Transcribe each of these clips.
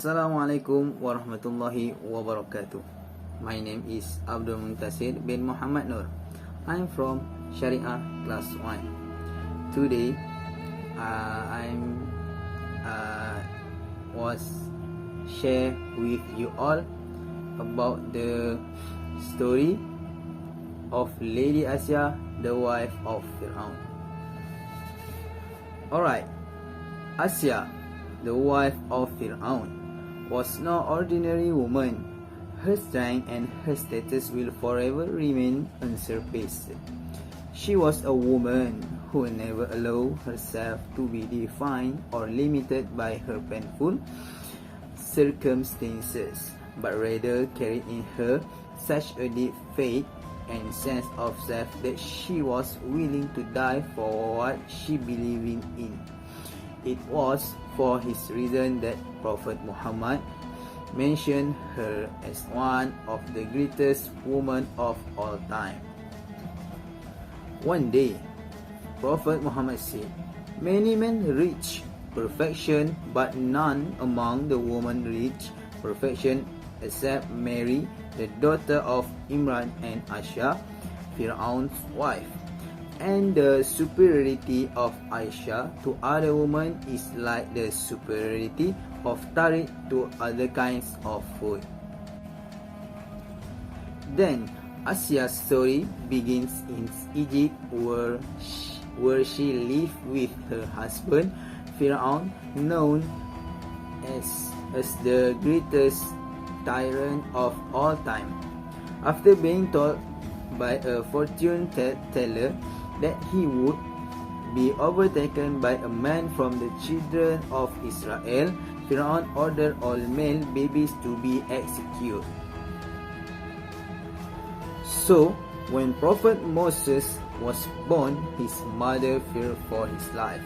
Assalamualaikum warahmatullahi wabarakatuh. My name is Abdul Muntasir bin Muhammad Nur. I'm from Syariah Class 1. Today, I'm was share with you all about the story of Lady Asiyah, the wife of Firaun. Alright, Asiyah, the wife of Firaun, was no ordinary woman. Her strength and her status will forever remain unsurpassed. She was a woman who never allowed herself to be defined or limited by her painful circumstances, but rather carried in her such a deep faith and sense of self that she was willing to die for what she believed in. It was for his reason that Prophet Muhammad mentioned her as one of the greatest women of all time. One day, Prophet Muhammad said, "Many men reach perfection, but none among the women reach perfection except Mary, the daughter of Imran and Asiyah, Firaun's wife. And the superiority of Aisha to other women is like the superiority of tarik to other kinds of food." Then Asiyah's story begins in Egypt, where she lived with her husband Firaun, known as the greatest tyrant of all time. After being told by a fortune teller that he would be overtaken by a man from the children of Israel, Firaun ordered all male babies to be executed. So, when Prophet Moses was born, his mother feared for his life,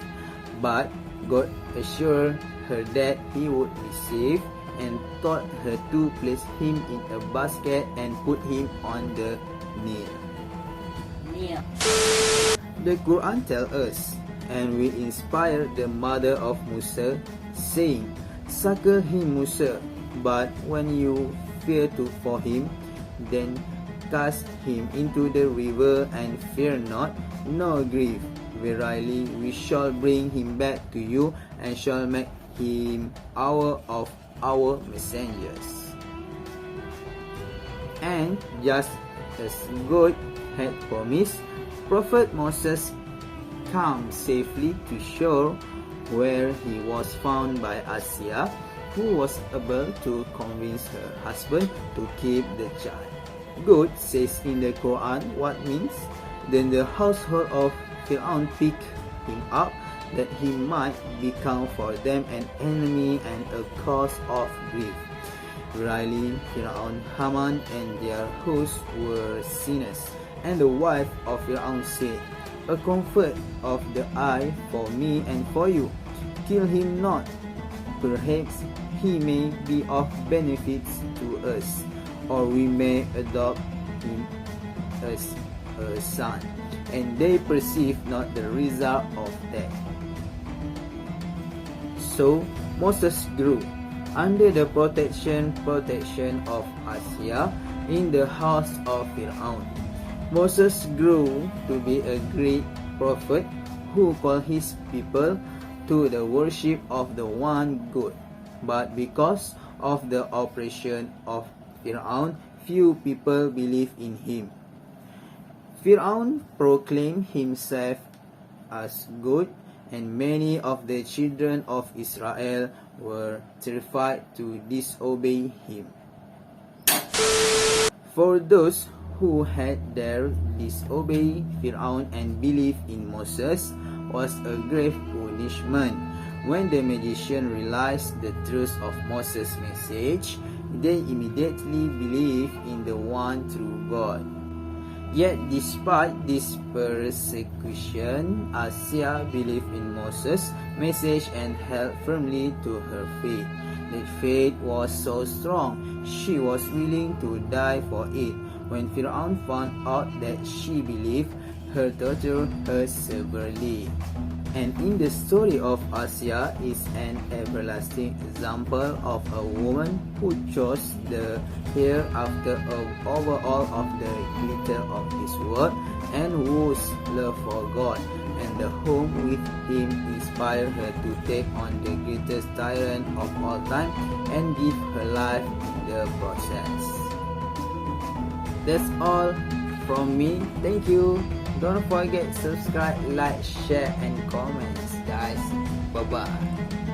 but God assured her that he would be safe and taught her to place him in a basket and put him on the Nile. The Quran tells us, and will inspire the mother of Musa, saying, "Suckle him, Musa, but when you fear for him, then cast him into the river and fear not, nor grieve. Verily, we shall bring him back to you and shall make him our of our messengers." And just as God had promised, Prophet Moses came safely to shore, where he was found by Asiyah, who was able to convince her husband to keep the child. God says in the Quran what means, "Then the household of Firaun picked him up, that he might become for them an enemy and a cause of grief. Verily, Firaun, Haman, and their hosts were sinners." And the wife of Firaun said, "A comfort of the eye for me and for you. Kill him not. Perhaps he may be of benefits to us, or we may adopt him as a son." And they perceived not the result of that. So Moses grew under the protection of Asiyah in the house of Firaun. Moses grew to be a great prophet who called his people to the worship of the one God. But because of the oppression of Firaun, few people believed in him. Firaun proclaimed himself as God, and many of the children of Israel were terrified to disobey him. For those who had dared disobey Firaun and believe in Moses was a grave punishment. When the magician realized the truth of Moses' message, they immediately believed in the one true God. Yet despite this persecution, Asiyah believed in Moses' message and held firmly to her faith. That faith was so strong, she was willing to die for it. When Firaun found out that she believed, her tortured her severely. And in the story of Asiyah is an everlasting example of a woman who chose the hereafter over all of the glitter of this world, and whose love for God and the home with Him inspired her to take on the greatest tyrant of all time and give her life in the process. That's all from me. Thank you. Don't forget subscribe, like, share and comments, guys. Bye bye.